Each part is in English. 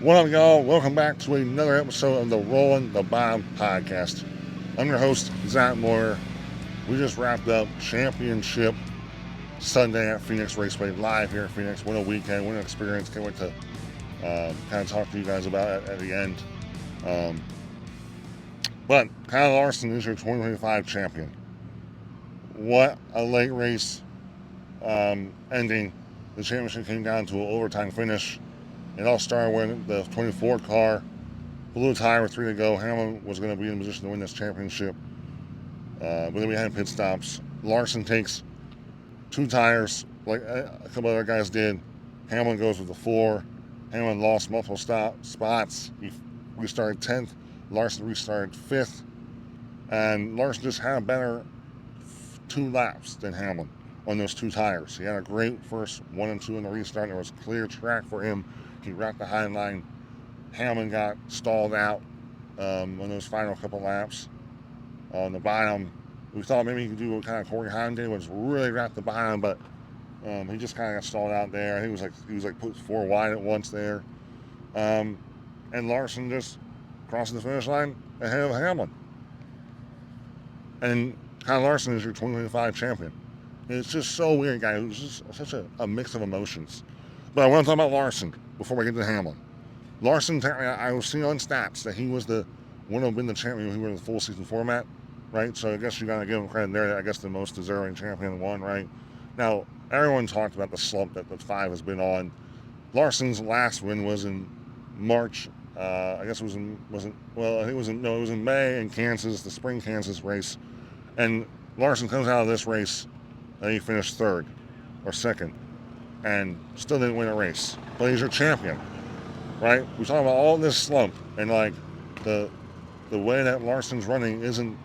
What up, y'all? Welcome back to another episode of the Rolling the Bomb Podcast. I'm your host, Zach Moyer. We just wrapped up Championship Sunday at Phoenix Raceway live here in Phoenix. What a weekend, what an experience. Can't wait to kind of talk to you guys about it at the end. Um, but Kyle Larson is your 2025 champion. What a late race ending. The championship came down to an overtime finish. It all started when the 24 car blew a tire with 3 to go. Hamlin was going to be in position to win this championship. But then we had pit stops. Larson takes 2 tires, like a couple other guys did. Hamlin goes with the 4. Hamlin lost multiple spots. He restarted 10th. Larson restarted 5th. And Larson just had a better 2 laps than Hamlin on those 2 tires. He had a great first 1 and 2 in the restart. There was clear track for him. He wrapped the high line. Hamlin got stalled out on those final couple laps. On the bottom, we thought maybe he could do what kind of Corey Heim did, was really wrap the bottom, but he just kind of got stalled out there. I think he was like put 4 wide at once there, and Larson just crossing the finish line ahead of Hamlin. And Kyle Larson is your 2025 champion. It's just so weird, guys. It was just such a mix of emotions. But I want to talk about Larson before we get to Hamlin. Larson, I was seeing on stats that he was the one to win the champion. He won the full season format, right? So I guess you got to give him credit there. I guess the most deserving champion won, right? Now, everyone talked about the slump that the 5 has been on. Larson's last win was in March. I guess it was in May in Kansas, the spring Kansas race. And Larson comes out of this race and he finished 3rd or 2nd and still didn't win a race. But he's your champion, right? We talk about all this slump and like the way that Larson's running isn't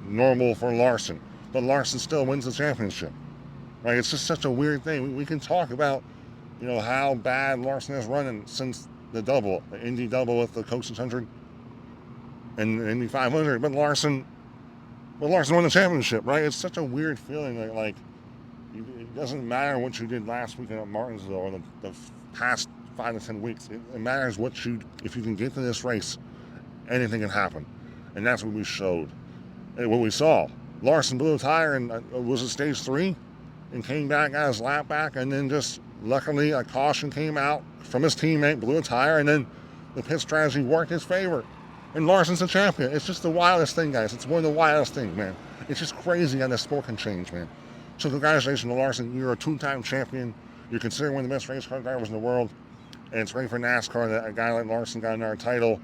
normal for Larson, but Larson still wins the championship, right? It's just such a weird thing. We can talk about, how bad Larson has running since the Indy double with the Coach 600 and the Indy 500, but Larson won the championship, right? It's such a weird feeling like it doesn't matter what you did last weekend at Martinsville or the past 5 to 10 weeks. It matters if you can get to this race, anything can happen. And that's what we showed. And what we saw. Larson blew a tire and was at stage 3 and came back, got his lap back, and then just luckily a caution came out from his teammate, blew a tire, and then the pit strategy worked his favor. And Larson's the champion. It's just the wildest thing, guys. It's one of the wildest things, man. It's just crazy how the sport can change, man. So congratulations to Larson. You're a 2-time champion. You're considered one of the best race car drivers in the world. And it's great for NASCAR that a guy like Larson got another title.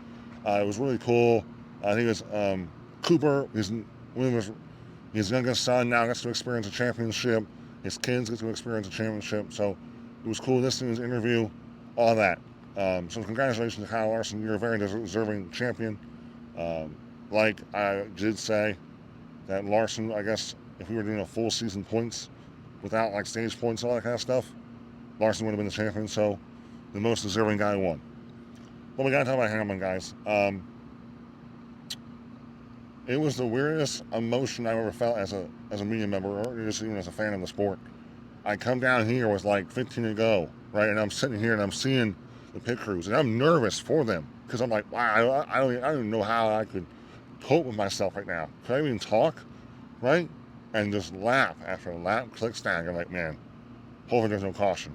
It was really cool. I think it was Cooper, his youngest son, now gets to experience a championship. His kids get to experience a championship. So it was cool listening to his interview, all that. So congratulations to Kyle Larson. You're a very deserving champion. Like I did say, that Larson, I guess, if we were doing a full season points without like stage points and all that kind of stuff, Larson would have been the champion. So the most deserving guy won. But we got to talk about Hamlin, guys. It was the weirdest emotion I've ever felt as a media member or just even as a fan of the sport. I come down here with like 15 to go, right? And I'm sitting here and I'm seeing the pit crews, and I'm nervous for them because I'm like, wow, I don't even know how I could cope with myself right now. Could I even talk, right? And just lap after lap clicks down. You're like, man, hopefully there's no caution,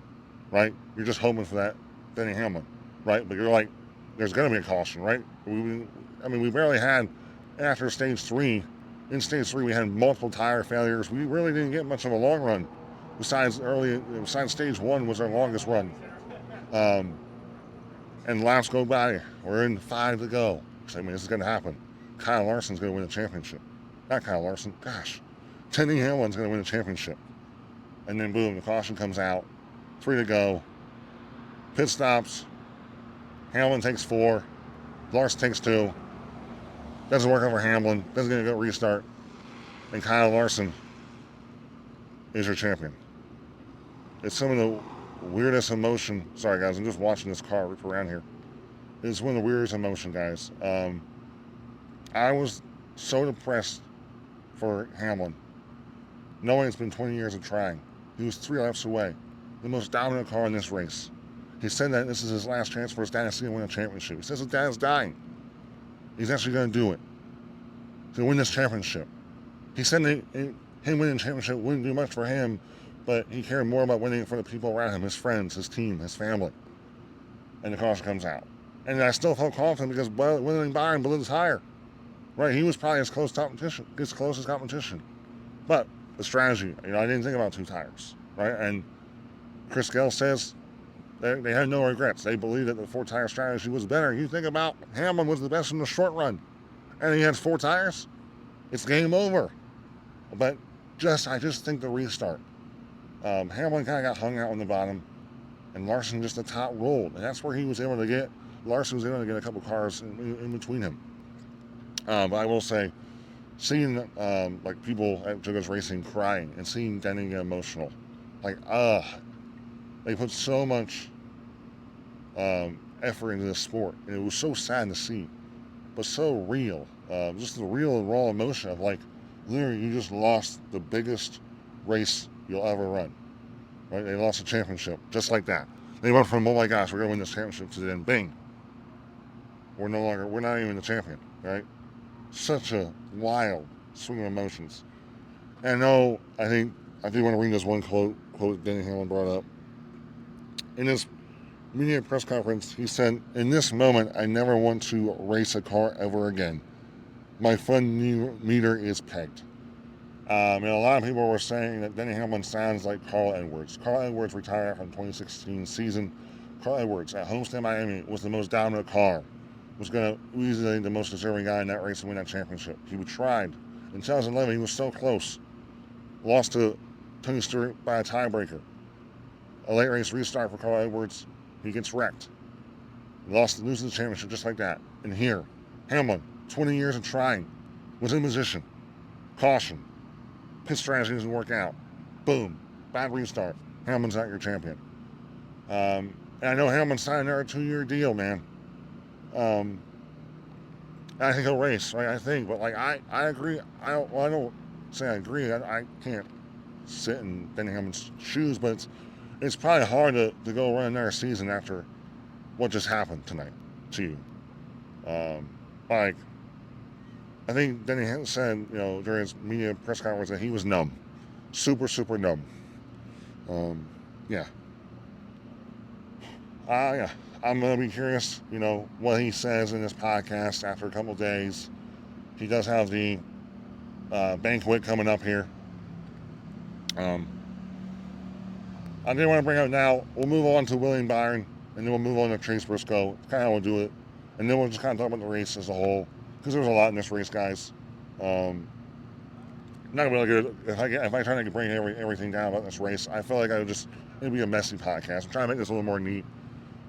right? You're just hoping for that Denny Hamlin, right? But you're like, there's going to be a caution, right? We barely had, after stage 3, in stage 3 we had multiple tire failures. We really didn't get much of a long run. Besides stage 1 was our longest run. And laps go by. We're in 5 to go. So, this is going to happen. Kyle Larson's going to win the championship. Not Kyle Larson. Gosh. Denny Hamlin's going to win the championship. And then boom, the caution comes out. 3 to go. Pit stops. Hamlin takes 4. Larson takes 2. Doesn't work over Hamlin. Doesn't get a good restart. And Kyle Larson is your champion. It's some of the weirdest emotion. Sorry, guys. I'm just watching this car rip around here. It's one of the weirdest emotion, guys. I was so depressed for Hamlin, knowing it's been 20 years of trying. He was 3 laps away. The most dominant car in this race. He said that this is his last chance for his dad to see him win a championship. He says his dad's dying. He's actually going to do it. To win this championship. He said that him winning the championship wouldn't do much for him, but he cared more about winning it for the people around him, his friends, his team, his family. And the caution comes out. And I still felt confident because winning Byron blew the tire. Right, he was probably his closest competition. But the strategy, I didn't think about 2 tires. Right, and Chris Gale says they had no regrets. They believed that the 4-tire strategy was better. You think about Hamlin was the best in the short run, and he has 4 tires. It's game over. But I just think the restart. Hamlin kind of got hung out on the bottom, and Larson just the top rolled, and that's where he was able to get. Larson was able to get a couple cars in between him. But I will say, seeing like people at Jugos Racing crying and seeing Denny get emotional, they put so much effort into this sport, and it was so sad to see, but so real. Just the real and raw emotion of literally you just lost the biggest race you'll ever run. Right? They lost a championship just like that. They went from, oh my gosh, we're gonna win this championship, to then bing, we're not even the champion. Right? Such a wild swing of emotions. And I do want to read this one quote Denny Hamlin brought up. In his media press conference, he said, "In this moment, I never want to race a car ever again. My fun meter is pegged." And a lot of people were saying that Denny Hamlin sounds like Carl Edwards. Carl Edwards retired from 2016 season. Carl Edwards at Homestead, Miami, was the most dominant car. Was going to easily the most deserving guy in that race to win that championship. He tried. In 2011, he was so close. Lost to Tony Stewart by a tiebreaker. A late race restart for Carl Edwards. He gets wrecked. Loses the championship just like that. And here, Hamlin, 20 years of trying, was in position. Caution. Pit strategy doesn't work out. Boom. Bad restart. Hamlin's not your champion. And I know Hamlin signed another 2-year deal, man. I think he'll race, right? I think, but I agree. I don't say I agree. I can't sit in Denny Hamlin's shoes, but it's probably hard to go run another season after what just happened tonight to you. I think Denny Hamlin said, during his media press conference that he was numb, super, super numb. Yeah. I'm going to be curious, what he says in this podcast after a couple days. He does have the banquet coming up here. I didn't want to bring up now. We'll move on to William Byron, and then we'll move on to Chase Briscoe. Kind of how we'll do it. And then we'll just kind of talk about the race as a whole, because there's a lot in this race, guys. Not really good. If I try to bring everything down about this race, I feel like it'd be a messy podcast. I'm trying to make this a little more neat.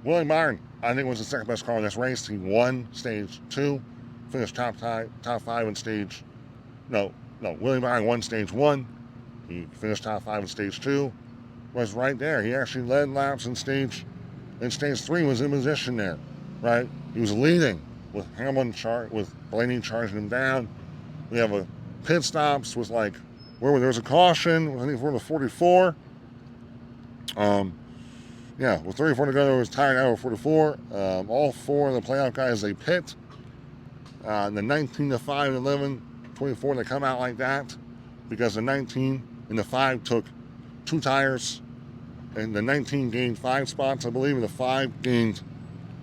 William Byron, I think, was the second best car in this race. He won stage 2, finished top 5 in stage. No. William Byron won stage 1. He finished top 5 in stage 2. Was right there. He actually led laps in stage 3. Was in position there, right? He was leading with Hamlin with Blaney charging him down. We have a pit stops with where there was a caution. I think for the 44. Yeah, with 34 to go, there was tired out with 44. All 4 of the playoff guys, they pit. The 19, the 5, and 11, 24, they come out like that because the 19 and the 5 took 2 tires, and the 19 gained 5 spots, I believe, and the 5 gained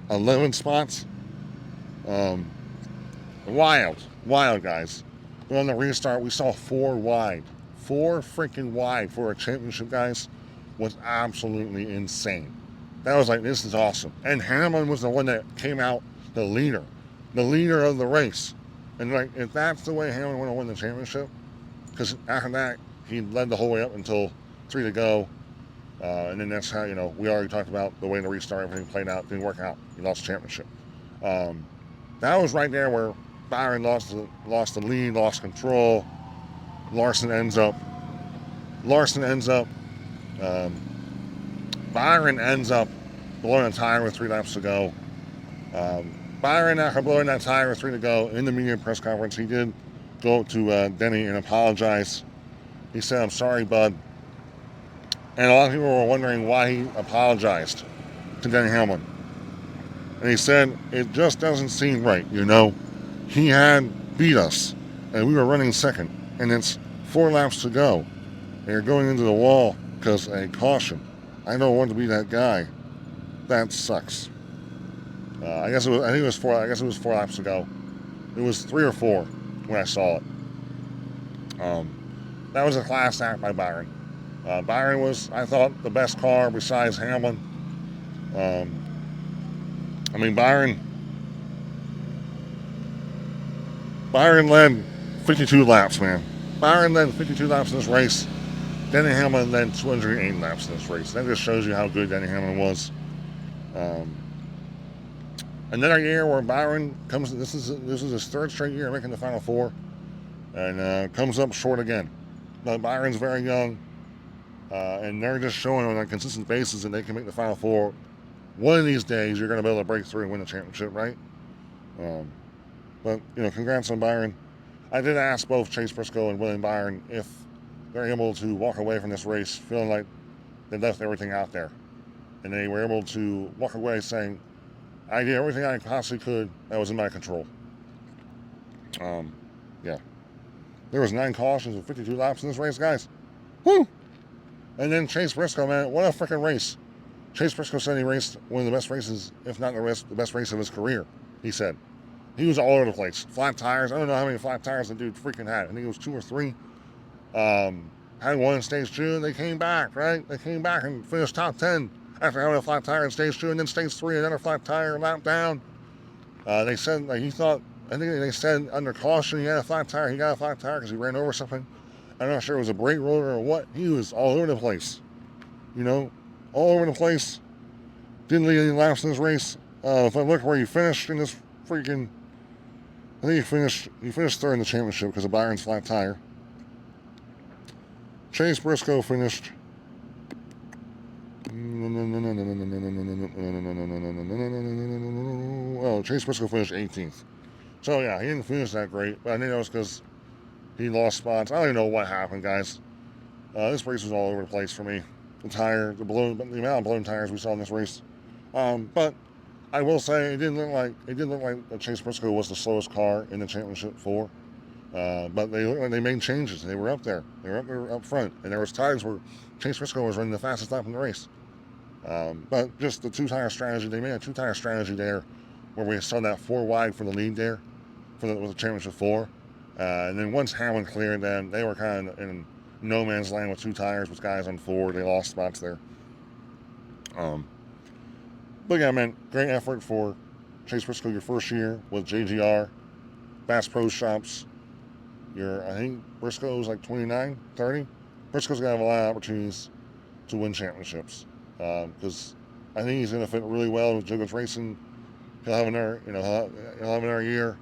11 spots. Wild, guys. But on the restart, we saw 4 wide. 4 freaking wide for a championship, guys. Was absolutely insane. That was this is awesome. And Hamlin was the one that came out the leader of the race. And if that's the way Hamlin want to win the championship, because after that he led the whole way up until 3 to go, and then that's how we already talked about the way the restart, everything played out, didn't work out. He lost the championship. That was right there where Byron lost the lead, lost control. Larson ends up. Byron ends up blowing a tire with 3 laps to go. Byron, after blowing that tire with 3 to go, in the media press conference, he did go to Denny and apologize. He said, "I'm sorry, bud." And a lot of people were wondering why he apologized. to Denny Hamlin. And he said, it just doesn't seem right, you know. He had beat us, and we were running second, and it's 4 laps to go. And you're going into the wall because a caution. I don't want to be that guy. That sucks. I guess it was. I think it was 4. I guess it was 4 laps ago. It was 3 or 4 when I saw it. That was a class act by Byron. Byron was, I thought, the best car besides Hamlin. I mean, Byron led 52 laps, man. Byron led 52 laps in this race. Denny Hamlin led 208 laps in this race. That just shows you how good Denny Hamlin was. Another year where Byron comes. This is his 3rd straight year making the Final Four, and comes up short again. But Byron's very young, and they're just showing on a consistent basis that they can make the Final Four. One of these days, you're going to be able to break through and win the championship, right? But congrats on Byron. I did ask both Chase Briscoe and William Byron if they're able to walk away from this race feeling like they left everything out there, and they were able to walk away saying, I did everything I possibly could that was in my control. Yeah. There was 9 cautions and 52 laps in this race, guys. Woo! And then Chase Briscoe, man, what a freaking race. Chase Briscoe said he raced one of the best races, if not the best race of his career, he said. He was all over the place. Flat tires. I don't know how many flat tires the dude freaking had. I think it was 2 or 3. Had one in stage 2, and they came back, right? They came back and finished top 10 after having a flat tire in stage 2, and then stage 3, another flat tire, lap down. They said, I think they said under caution he had a flat tire. He got a flat tire because he ran over something. I'm not sure it was a brake rotor or what. He was all over the place. All over the place. Didn't lead any laps in this race. If I look where he finished in this freaking, I think he finished 3rd in the championship because of Byron's flat tire. Chase Briscoe finished. Well, Chase Briscoe finished 18th. So yeah, he didn't finish that great, but I think that was because he lost spots. I don't even know what happened, guys. This race was all over the place for me. The amount of blown tires we saw in this race. But I will say it didn't look like Chase Briscoe was the slowest car in the championship 4. But they looked like they made changes. They were up there. They were up there up front. And there was times where Chase Briscoe was running the fastest lap in the race. But just the 2-tire strategy, they made a 2-tire strategy there where we saw that 4 wide for the lead there with the championship 4. And then once Hamlin cleared them, they were kind of in no man's land with 2 tires with guys on 4. They lost spots there. But yeah, man, great effort for Chase Briscoe your first year with JGR, Bass Pro Shops. I think Briscoe's like 29, 30. Briscoe's going to have a lot of opportunities to win championships because I think he's going to fit really well with Jacobs Racing. He'll have another, he'll have another year.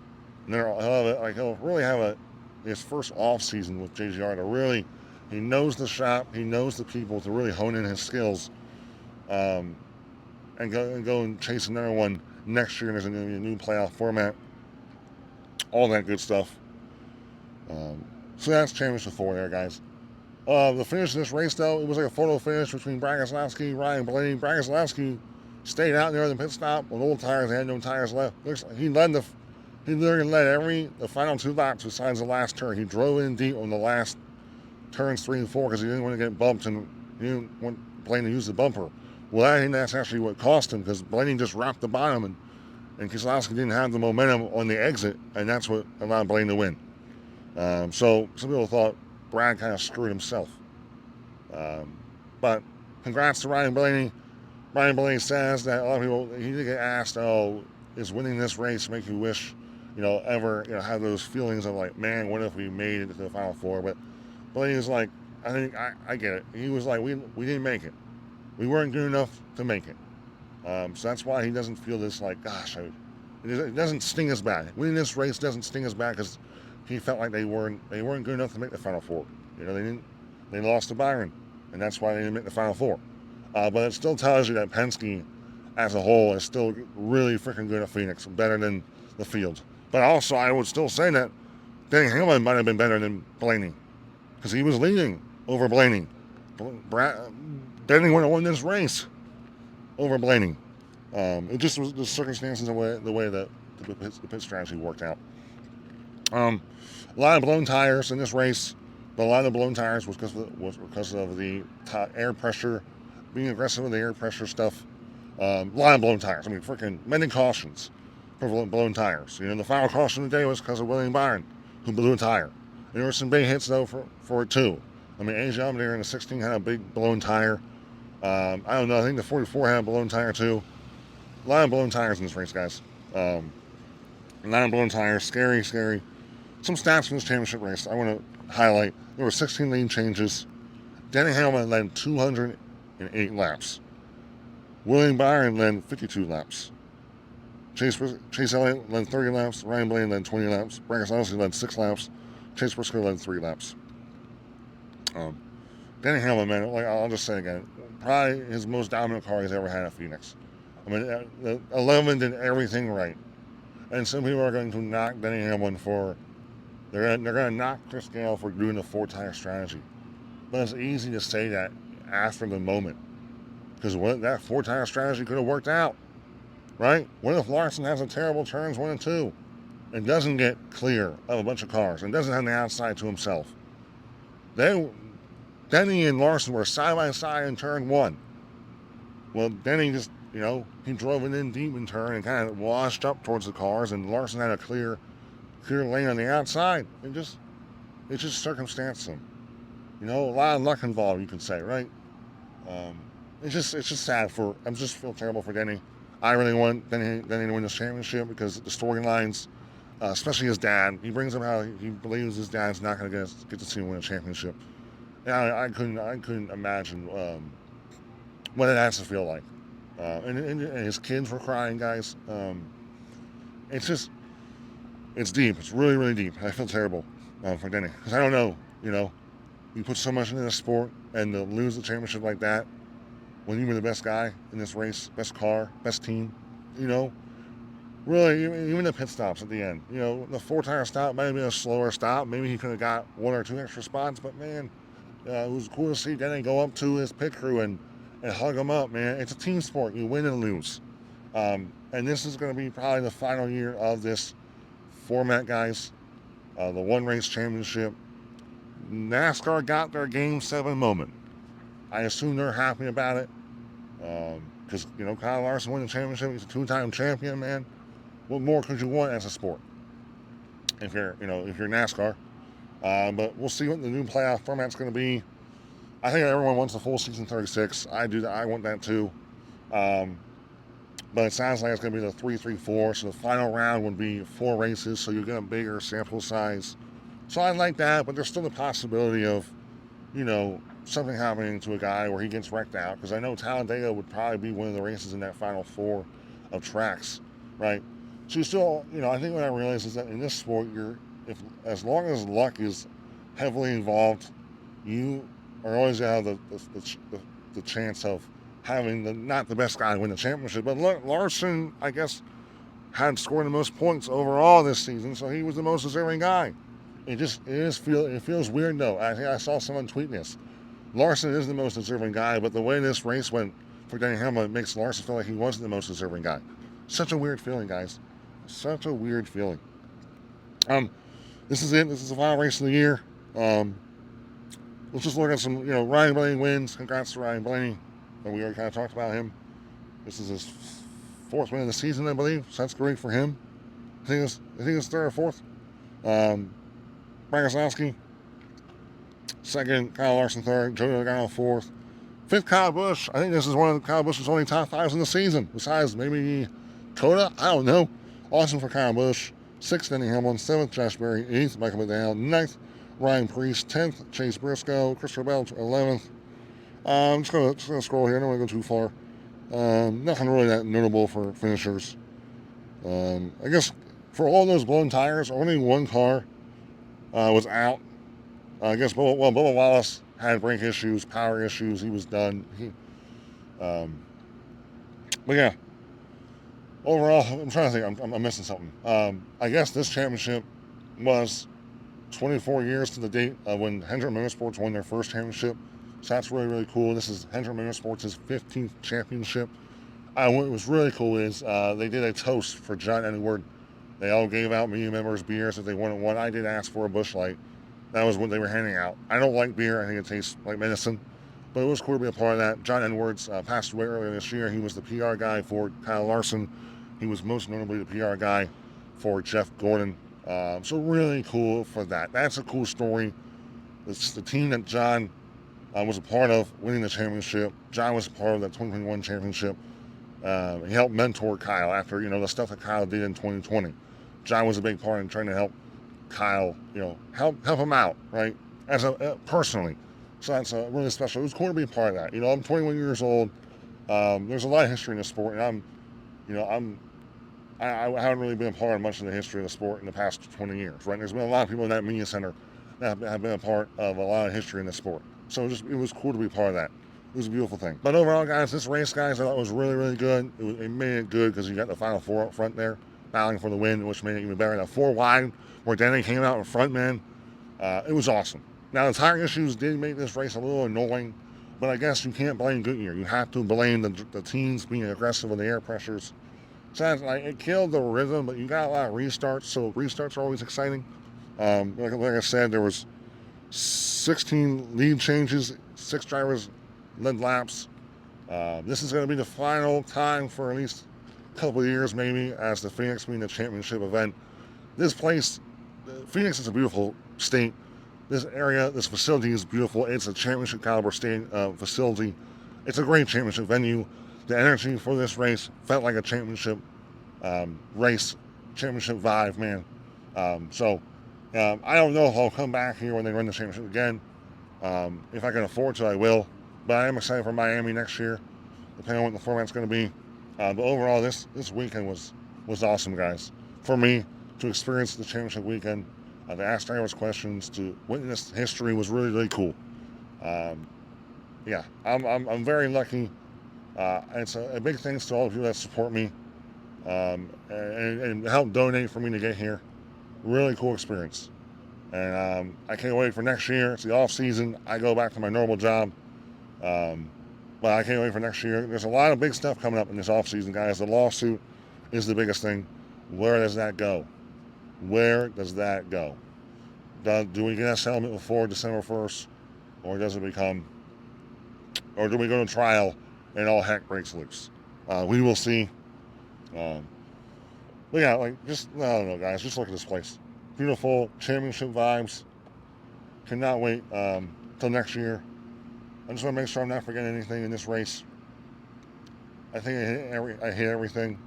And then he'll really have his first off season with JGR to really, he knows the shop, he knows the people to really hone in his skills, and go and chase another one next year. There's going to be a new playoff format, all that good stuff. So that's championship 4 there, guys. The finish of this race, though, it was like a photo finish between Brad Keselowski and Ryan Blaney. Brad Keselowski stayed out there in the pit stop with old tires. They had no tires left. Looks like he literally led the final 2 laps besides the last turn. He drove in deep on the last turns 3 and 4 because he didn't want to get bumped and he didn't want Blaney to use the bumper. Well, I think that's actually what cost him because Blaney just wrapped the bottom and Keselowski didn't have the momentum on the exit, and that's what allowed Blaney to win. So some people thought Brad kind of screwed himself. But congrats to Ryan Blaney. Ryan Blaney says that a lot of people, he did get asked, is winning this race make you wish, ever, have those feelings of like, man, what if we made it to the Final Four? But Blaney was like, I think I get it. He was like, we didn't make it. We weren't good enough to make it. So that's why he doesn't feel this like, gosh, it doesn't sting us bad. Winning this race doesn't sting us bad because he felt like they weren't good enough to make the Final Four. They lost to Byron, and that's why they didn't make the Final Four. But it still tells you that Penske, as a whole, is still really freaking good at Phoenix, better than the field. But also, I would still say that Denny Hamlin might have been better than Blaney, because he was leading over Blaney. Denny would have won this race over Blaney. It just was the circumstances, the way that the pit strategy worked out. A lot of blown tires in this race, but a lot of the blown tires was because of the air pressure, being aggressive with the air pressure stuff. A lot of blown tires. I mean, freaking many cautions for blown tires. The final caution of the day was because of William Byron, who blew a tire. There were some big hits, though, for it, too. I mean, Asia Allmendinger in the 16 had a big blown tire. I don't know. I think the 44 had a blown tire, too. A lot of blown tires in this race, guys. A lot of blown tires. Scary, scary. Some stats from this championship race I want to highlight. There were 16 lane changes. Denny Hamlin led 208 laps. William Byron led 52 laps. Chase Elliott led 30 laps. Ryan Blaney led 20 laps. Brandon Keselowski led 6 laps. Chase Briscoe led 3 laps. Denny Hamlin, man, I'll just say again, probably his most dominant car he's ever had at Phoenix. I mean, 11 did everything right. And some people are going to knock Denny Hamlin for... They're going to knock Chris Gale for doing the 4-tire strategy. But it's easy to say that after the moment. Because that 4-tire strategy could have worked out. Right? What if Larson has a terrible turns 1 and 2 and doesn't get clear of a bunch of cars and doesn't have the outside to himself? Denny and Larson were side by side in turn 1. Well, Denny just, he drove it in deep in turn and kind of washed up towards the cars, and Larson had a clear lane on the outside. It just circumstanced him. A lot of luck involved, you could say, right? It's just sad I just feel terrible for Denny. I really want Denny to win this championship because the storylines, especially his dad, he brings up how he believes his dad's not going to get to see him win a championship. And I couldn't imagine what it has to feel like. And his kids were crying, guys. It's deep. It's really, really deep. I feel terrible for Denny because I don't know. You put so much into this sport and to lose the championship like that when you were the best guy in this race, best car, best team, really, even the pit stops at the end. The 4-tire stop might have been a slower stop. Maybe he could have got 1 or 2 extra spots, but man, it was cool to see Denny go up to his pit crew and hug him up, man. It's a team sport. You win and lose. And this is going to be probably the final year of this format, guys. The one-race championship. NASCAR got their Game 7 moment. I assume they're happy about it. Because, Kyle Larson won the championship. He's a 2-time champion, man. What more could you want as a sport? If you're NASCAR. But we'll see what the new playoff format's going to be. I think everyone wants a full season 36. I do. I want that too. But it sounds like it's going to be the 3-3-4. So the final round would be 4 races. So you get a bigger sample size. So I like that. But there's still the possibility of, something happening to a guy where he gets wrecked out. Because I know Talladega would probably be one of the races in that final 4 of tracks, right? So you still, I think what I realize is that in this sport, as long as luck is heavily involved, you are always going to have the chance of having not the best guy win the championship. But Larson, I guess, had scored the most points overall this season, so he was the most deserving guy. It feels weird though. I think I saw someone tweet this. Larson is the most deserving guy, but the way this race went for Denny Hamlin makes Larson feel like he wasn't the most deserving guy. Such a weird feeling, guys. Such a weird feeling. This is it. This is the final race of the year. Let's just look at some, Ryan Blaney wins. Congrats to Ryan Blaney. And we already kind of talked about him. This is his 4th win of the season, I believe. So that's great for him. I think it's 3rd or 4th. Brandon Keselowski, 2nd. Kyle Larson, 3rd. Joey Logano, 4th. 5th, Kyle Busch. I think this is one of Kyle Busch's only top 5s in the season. Besides maybe Coda. I don't know. Awesome for Kyle Busch. 6th, Denny Hamlin. 7th, Josh Berry. 8th, Michael McDowell. 9th, Ryan Preece. 10th, Chase Briscoe. Christopher Bell, 11th. I'm just gonna scroll here. I don't want to go too far. Nothing really that notable for finishers. I guess for all those blown tires, only one car was out. I guess Bubba Wallace had brake issues, power issues. He was done. But yeah, overall, I'm trying to think. I'm missing something. I guess this championship was 24 years to the date of when Hendrick Motorsports won their first championship. So that's really, really cool. This is Hendrick Motorsports' 15th championship. What was really cool is they did a toast for John Edward. They all gave out media members beers if they wanted one. I did ask for a Busch Light. That was what they were handing out. I don't like beer. I think it tastes like medicine. But it was cool to be a part of that. John Edwards passed away earlier this year. He was the PR guy for Kyle Larson. He was most notably the PR guy for Jeff Gordon. So really cool for that. That's a cool story. It's the team that John was a part of winning the championship. John was a part of that 2021 championship. He helped mentor Kyle after, the stuff that Kyle did in 2020. John was a big part in trying to help Kyle, help him out, right? Personally. So that's really special. It was cool to be a part of that. I'm 21 years old. There's a lot of history in the sport, and I haven't really been a part of much of the history of the sport in the past 20 years, right? There's been a lot of people in that media center that have been a part of a lot of history in the sport. So it was cool to be a part of that. It was a beautiful thing. But overall, guys, this race, guys, I thought was really, really good. It made it good because you got the final four up front there, battling for the win, which made it even better. That 4 wide, where Denny came out in front, man, it was awesome. Now, the tire issues did make this race a little annoying, but I guess you can't blame Goodyear. You have to blame the teams being aggressive with the air pressures. So it killed the rhythm, but you got a lot of restarts, so restarts are always exciting. Like I said, there was 16 lead changes, 6 drivers led laps. This is going to be the final time for at least a couple of years, maybe, as the Phoenix being the championship event. This place, Phoenix is a beautiful state. This area, this facility is beautiful. It's a championship caliber facility. It's a great championship venue. The energy for this race felt like a championship race, championship vibe, man. I don't know if I'll come back here when they run the championship again. If I can afford to, I will. But I am excited for Miami next year, depending on what the format's going to be. But overall, this weekend was awesome, guys. For me, to experience the championship weekend, to ask drivers questions, to witness history was really, really cool. I'm very lucky. It's a big thanks to all of you that support me and help donate for me to get here. Really cool experience. And I can't wait for next year. It's the off season. I go back to my normal job. But I can't wait for next year. There's a lot of big stuff coming up in this off season, guys. The lawsuit is the biggest thing. Where does that go? Where does that go? Do we get a settlement before December 1st? Or do we go to trial and all heck breaks loose? We will see. But yeah, I don't know, guys. Just look at this place. Beautiful championship vibes. Cannot wait till next year. I just want to make sure I'm not forgetting anything in this race. I think I hit everything.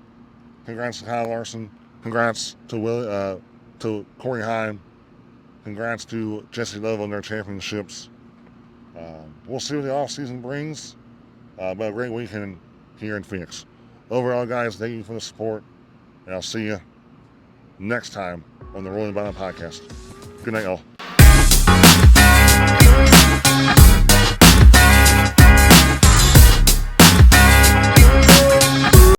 Congrats to Kyle Larson. Congrats to Corey Heim. Congrats to Jesse Love on their championships. We'll see what the offseason brings. But a great weekend here in Phoenix. Overall, guys, thank you for the support. And I'll see you next time on the Rolling Bottom Podcast. Good night, y'all.